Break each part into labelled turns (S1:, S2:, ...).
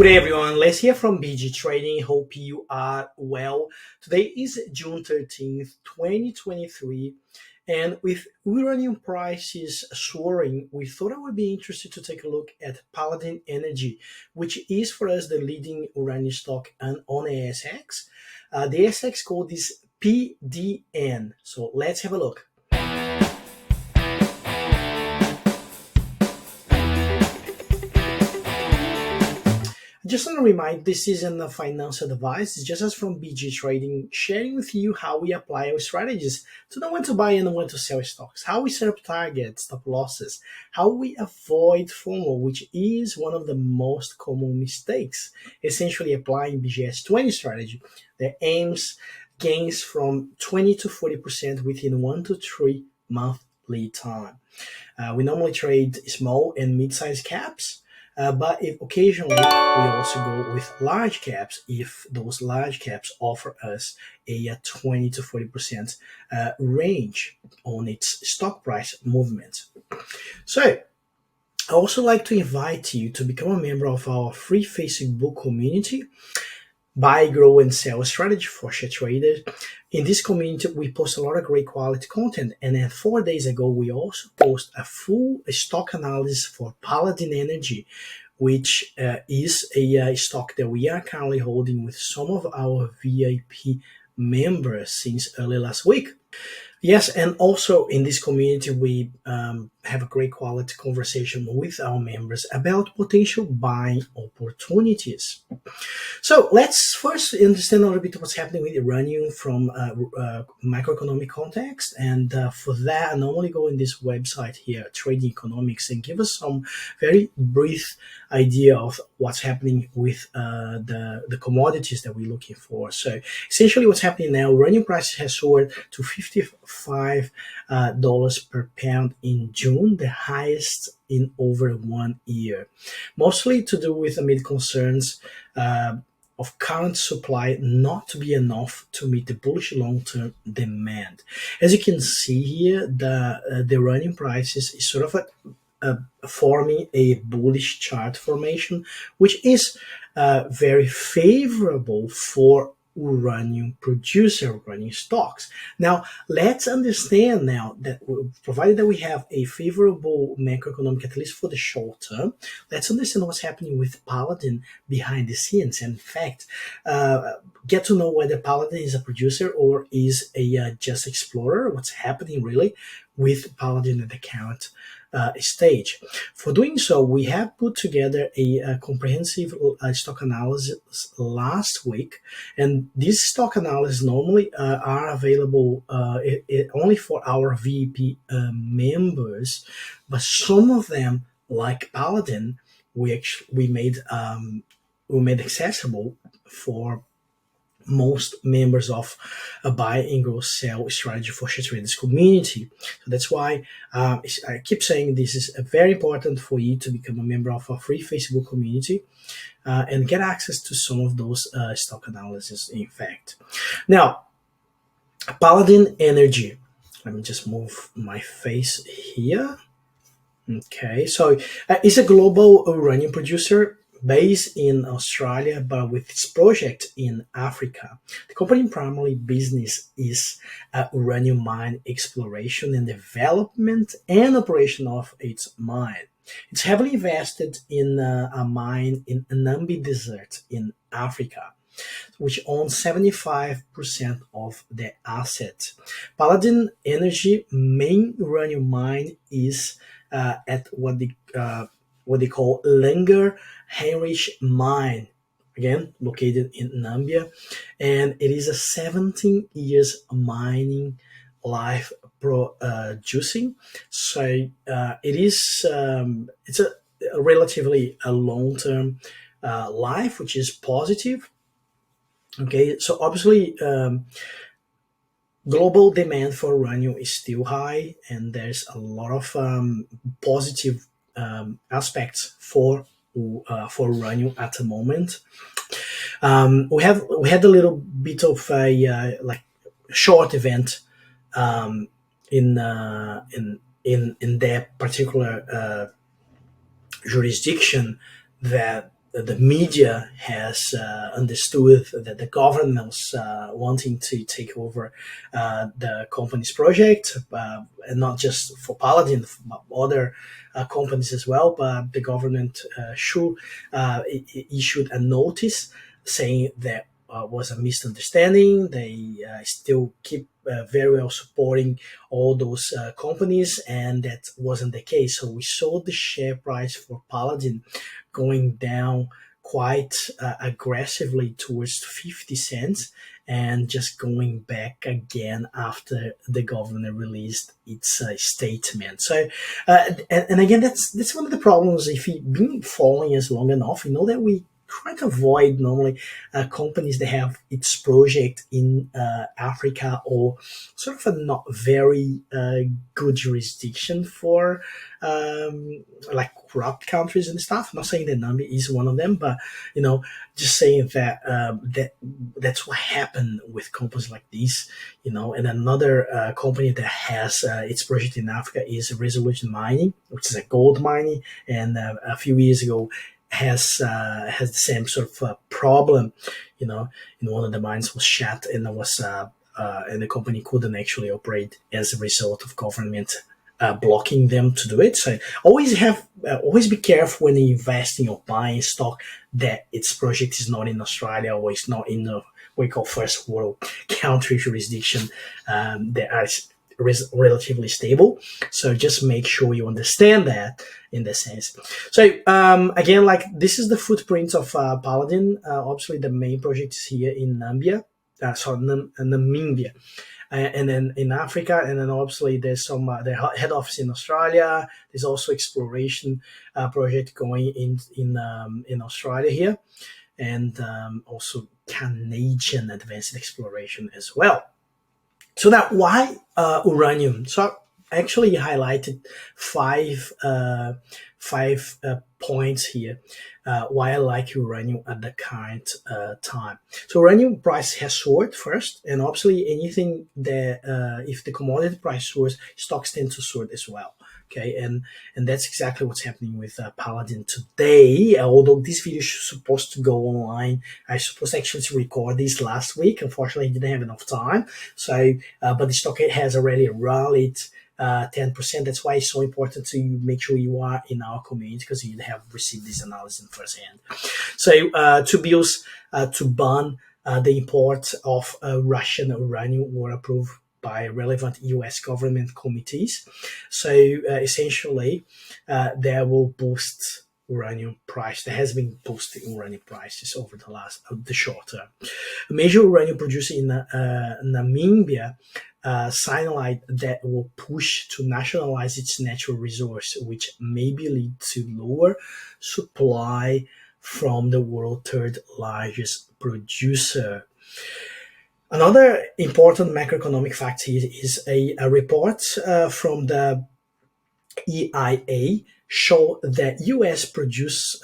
S1: Good day, everyone. Let's hear from BG Trading. Hope you are well. Today is June 13th, 2023. And with uranium prices soaring, we thought I would be interested to take a look at Paladin Energy, which is for us the leading uranium stock on ASX. The ASX code is PDN. So let's have a look. Just want to remind, this isn't a financial advice. It's just us from BG Trading, sharing with you how we apply our strategies to know when to buy and when to sell stocks, how we set up targets, stop losses, how we avoid FOMO, which is one of the most common mistakes, essentially applying BGS 20 strategy that aims gains from 20 to 40% within 1 to 3 month lead time. We normally trade small and mid-sized caps. But if occasionally we also go with large caps if those large caps offer us a 20 to 40% range on its stock price movement. So I also like to invite you to become a member of our free Facebook community, Buy, Grow, and Sell Strategy for Share Traders. In this community, we post a lot of great quality content. And then 4 days ago, we also post a full stock analysis for Paladin Energy, which is a stock that we are currently holding with some of our VIP members since early last week. Yes, and also in this community, we have a great quality conversation with our members about potential buying opportunities. So let's first understand a little bit what's happening with uranium from macroeconomic context. And for that, I normally go in this website here, Trading Economics, and give us some very brief idea of what's happening with the commodities that we're looking for. So essentially what's happening now, uranium prices has soared to $55 per pound in June, the highest in over 1 year, mostly to do with amid concerns of current supply not to be enough to meet the bullish long-term demand. As you can see here, the uranium prices is sort of forming a bullish chart formation, which is very favorable for uranium producer, uranium stocks. Now, let's understand now that provided that we have a favorable macroeconomic, at least for the short term, let's understand what's happening with Paladin behind the scenes. And in fact, get to know whether Paladin is a producer or is a just explorer, what's happening really with Paladin at the current stage. For doing so, we have put together a comprehensive stock analysis last week, and these stock analyses normally are available only for our VIP members, but some of them, like Paladin, we made accessible for most members of a buy and grow sell strategy for share traders community. So that's why I keep saying this is very important for you to become a member of our free Facebook community and get access to some of those stock analysis. In fact, now Paladin Energy. Let me just move my face here. Okay, so it's a global uranium producer based in Australia, but with its project in Africa. The company primary business is uranium mine exploration and development and operation of its mine. It's heavily invested in a mine in Namib Desert in Africa, which owns 75% of the asset. Paladin Energy main uranium mine is at what they call Langer Heinrich Mine, again located in Namibia, and it is a 17 years mining life producing. So it is it's a relatively a long-term life, which is positive. Okay, so obviously global demand for uranium is still high, and there's a lot of positive aspects for uranium at the moment. We had a little bit of a short event in that particular jurisdiction that the media has understood that the government was wanting to take over the company's project, and not just for Paladin, but other companies as well. But the government issued a notice saying that was a misunderstanding. They still keep very well supporting all those companies, and that wasn't the case. So we saw the share price for Paladin going down quite aggressively towards 50 cents, and just going back again after the government released its statement. So, and again, that's one of the problems. If you've been following us long enough, you know that we try to avoid normally companies that have its project in Africa, or sort of a not very good jurisdiction for like corrupt countries and stuff. I'm not saying that Namibia is one of them, but just saying that that's what happened with companies like this. And another company that has its project in Africa is Resolution Mining, which is a gold mining, and a few years ago has the same sort of problem. In one of the mines was shut, and and the company couldn't actually operate as a result of government blocking them to do it. So always be careful when you investing or buying stock that its project is not in Australia, or it's not in the what we call first world country jurisdiction that are relatively stable. So just make sure you understand that in the sense. So again, like this is the footprint of Paladin. Obviously, the main project is here in Namibia. And then in Africa, and then obviously there's some their head office in Australia. There's also exploration project going in Australia here, and also Canadian advanced exploration as well. So now, why uranium? So I actually highlighted five points here why I like uranium at the current time. So uranium price has soared first, and obviously anything that if the commodity price soars, stocks tend to soar as well. Okay, and that's exactly what's happening with Paladin today. Although this video is supposed to go online, I was supposed actually to record this last week. Unfortunately, I didn't have enough time. So, but the stock has already rallied 10%. That's why it's so important to make sure you are in our community, because you have received this analysis firsthand. So, two bills to ban the import of Russian uranium were approved by relevant U.S. government committees. So essentially, that will boost uranium price. There has been boosting uranium prices over the short term. A major uranium producer in Namibia signaled that will push to nationalize its natural resource, which maybe lead to lower supply from the world's third largest producer. Another important macroeconomic fact here is a report from the EIA show that U.S. produced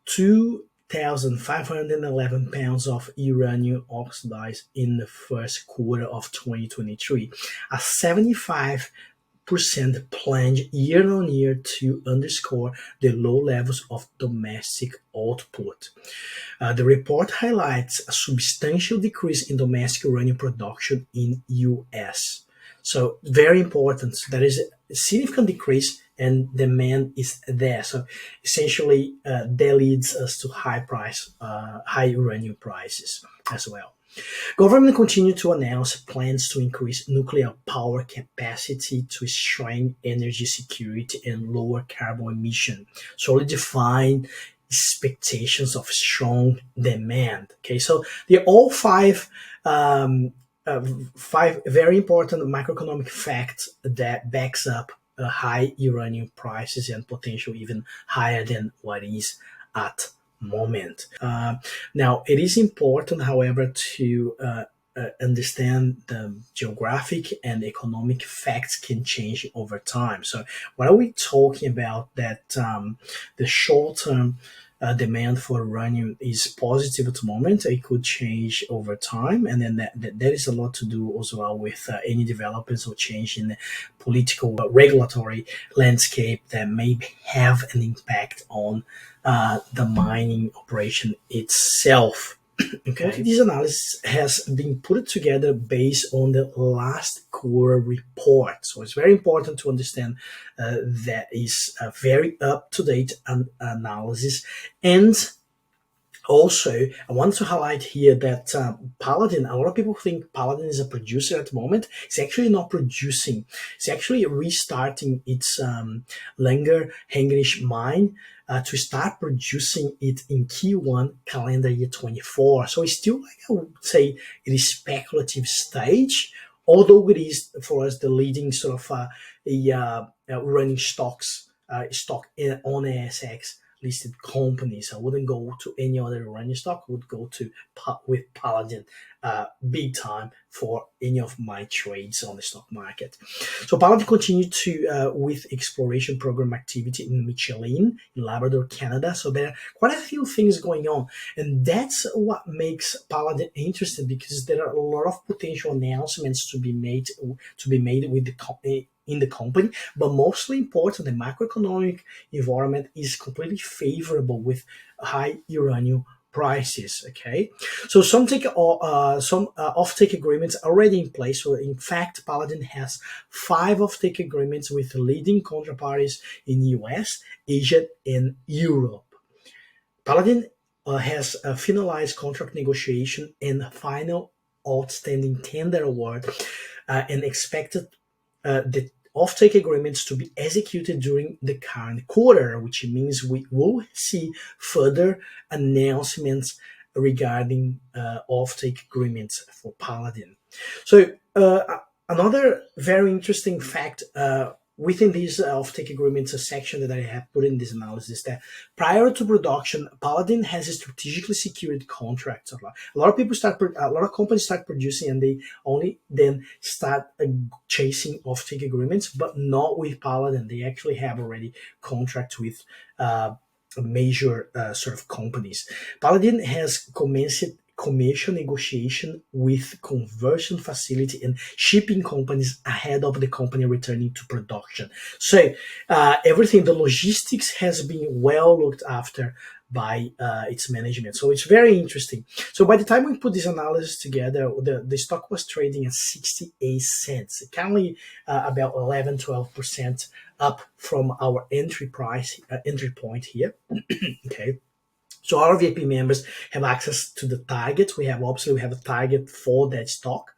S1: 2,511 pounds of uranium oxidized in the first quarter of 2023, a 75% plunge year on year to underscore the low levels of domestic output. The report highlights a substantial decrease in domestic uranium production in U.S. So very important. So there is a significant decrease, and demand is there. So essentially, that leads us to high uranium prices as well. Government continue to announce plans to increase nuclear power capacity to strengthen energy security and lower carbon emission, solidifying expectations of strong demand. Okay, so they're all five very important macroeconomic facts that backs up high uranium prices and potential even higher than what is at moment. Now, it is important, however, to understand the geographic and economic facts can change over time. So what are we talking about that the short-term demand for uranium is positive at the moment. It could change over time, and then that is a lot to do as well with any developments or change in the political regulatory landscape that may have an impact on the mining operation itself. Okay. This analysis has been put together based on the last core report. So it's very important to understand that is a very up-to-date analysis. And also, I want to highlight here that Paladin, a lot of people think Paladin is a producer at the moment. It's actually not producing. It's actually restarting its Langer Hengrish mine to start producing it in Q1 calendar year 24. So it's still, like I would say, it is speculative stage, although it is for us the leading sort of running stocks stock on ASX listed companies. I wouldn't go to any other running stock. I would go to with Paladin big time for any of my trades on the stock market. So Paladin continued to with exploration program activity in Michelin, in Labrador, Canada. So there are quite a few things going on, and that's what makes Paladin interesting, because there are a lot of potential announcements to be made with the company in the company, but mostly important, the macroeconomic environment is completely favorable with high uranium prices. Okay, so some offtake agreements already in place. So in fact, Paladin has 5 offtake agreements with leading counterparties in US, Asia, and Europe. Paladin has a finalized contract negotiation and final outstanding tender award and expected the offtake agreements to be executed during the current quarter, which means we will see further announcements regarding offtake agreements for Paladin. So another very interesting fact within these offtake agreements, a section that I have put in this analysis, that prior to production, Paladin has a strategically secured contracts. A lot of companies start producing, and they only then start chasing offtake agreements, but not with Paladin. They actually have already contracts with major sort of companies. Paladin has commenced commercial negotiation with conversion facility and shipping companies ahead of the company returning to production. So everything, the logistics has been well looked after by its management. So it's very interesting. So by the time we put this analysis together, the stock was trading at 68 cents, currently about 11-12% up from our entry point here. Okay. So our VIP members have access to the target. We have a target for that stock,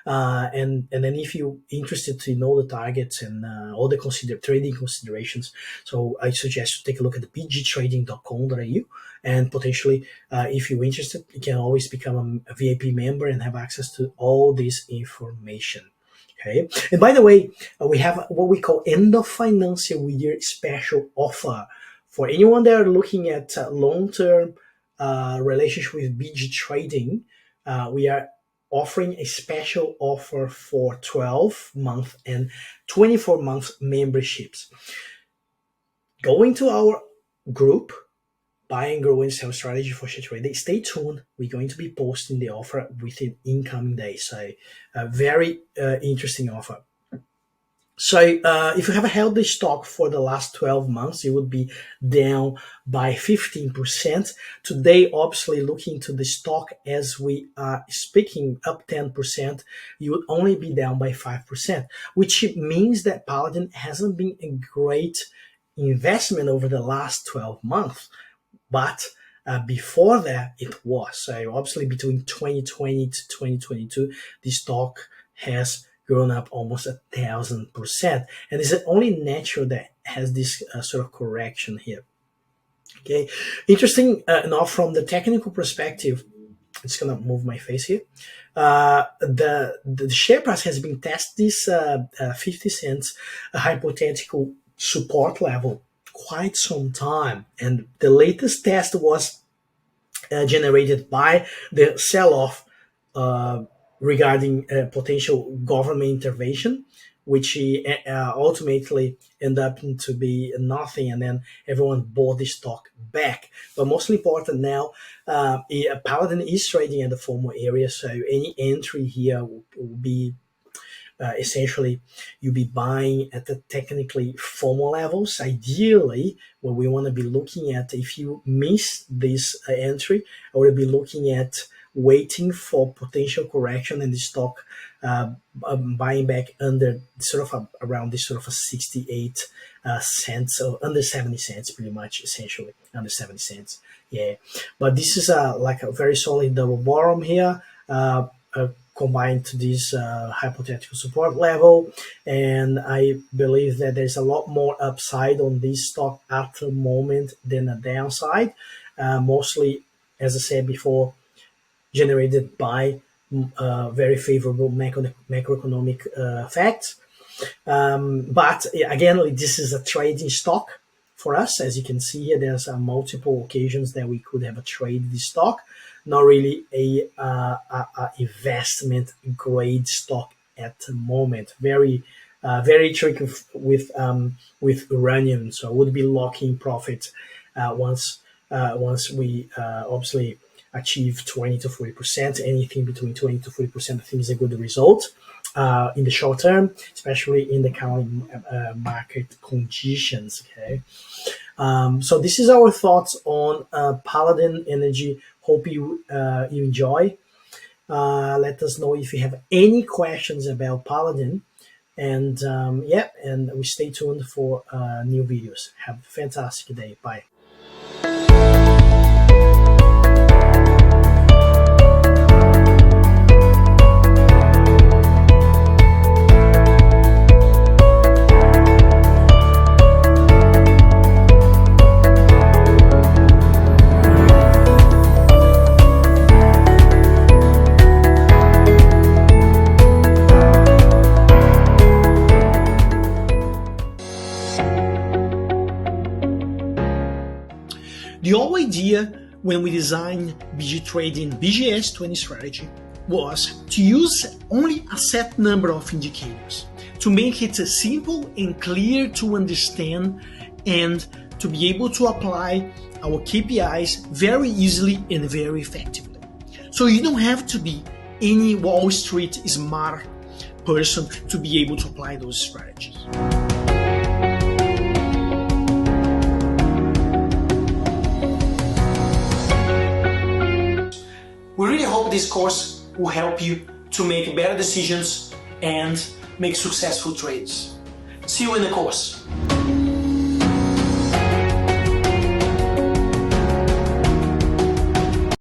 S1: and then if you're interested to know the targets and all the trading considerations, so I suggest you take a look at the pgtrading.com.au, and potentially, if you're interested, you can always become a VIP member and have access to all this information. Okay, and by the way, we have what we call end of financial year special offer. For anyone that are looking at long-term relationship with BG Trading, we are offering a special offer for 12-month and 24-month memberships. Go into our group, Buy and Grow and Sell Strategy for Share Trading. Stay tuned. We're going to be posting the offer within incoming days. So a very interesting offer. So if you have held the stock for the last 12 months, it would be down by 15%. Today, obviously, looking to the stock as we are speaking, up 10%, you would only be down by 5%, which means that Paladin hasn't been a great investment over the last 12 months. But before that, it was. So obviously, between 2020 to 2022, the stock has grown up almost 1,000%, and it's only natural that has this sort of correction here. Okay, interesting enough from the technical perspective. It's gonna move my face here. The share price has been tested this 50 cents hypothetical support level quite some time, and the latest test was generated by the sell-off regarding potential government intervention which ultimately end up to be nothing, and then everyone bought the stock back. But most important now, Paladin is trading at the FOMO area, so any entry here will be essentially you'll be buying at the technically FOMO levels. Ideally, what we want to be looking at, if you miss this entry, I would be looking at waiting for potential correction in the stock, buying back under sort of around this sort of a 68 cents, or under 70 cents, pretty much, essentially under 70 cents. Yeah, but this is like a very solid double bottom here, combined to this hypothetical support level, and I believe that there's a lot more upside on this stock at the moment than a downside, mostly, as I said before, generated by very favorable macroeconomic facts. But again, this is a trading stock for us. As you can see here, there's multiple occasions that we could have a trade this stock. Not really a investment grade stock at the moment. Very tricky with Uranium. So I would be locking profit once we obviously achieve 20 to 40%. Anything between 20 to 40%, I think, is a good result in the short term, especially in the current market conditions. Okay. So this is our thoughts on Paladin Energy. Hope you enjoy. Let us know if you have any questions about Paladin, and and we stay tuned for new videos. Have a fantastic day. Bye. The whole idea when we designed BG Trading BGS 20 strategy was to use only a set number of indicators to make it simple and clear to understand, and to be able to apply our KPIs very easily and very effectively. So you don't have to be any Wall Street smart person to be able to apply those strategies. We really hope this course will help you to make better decisions and make successful trades. See you in the course.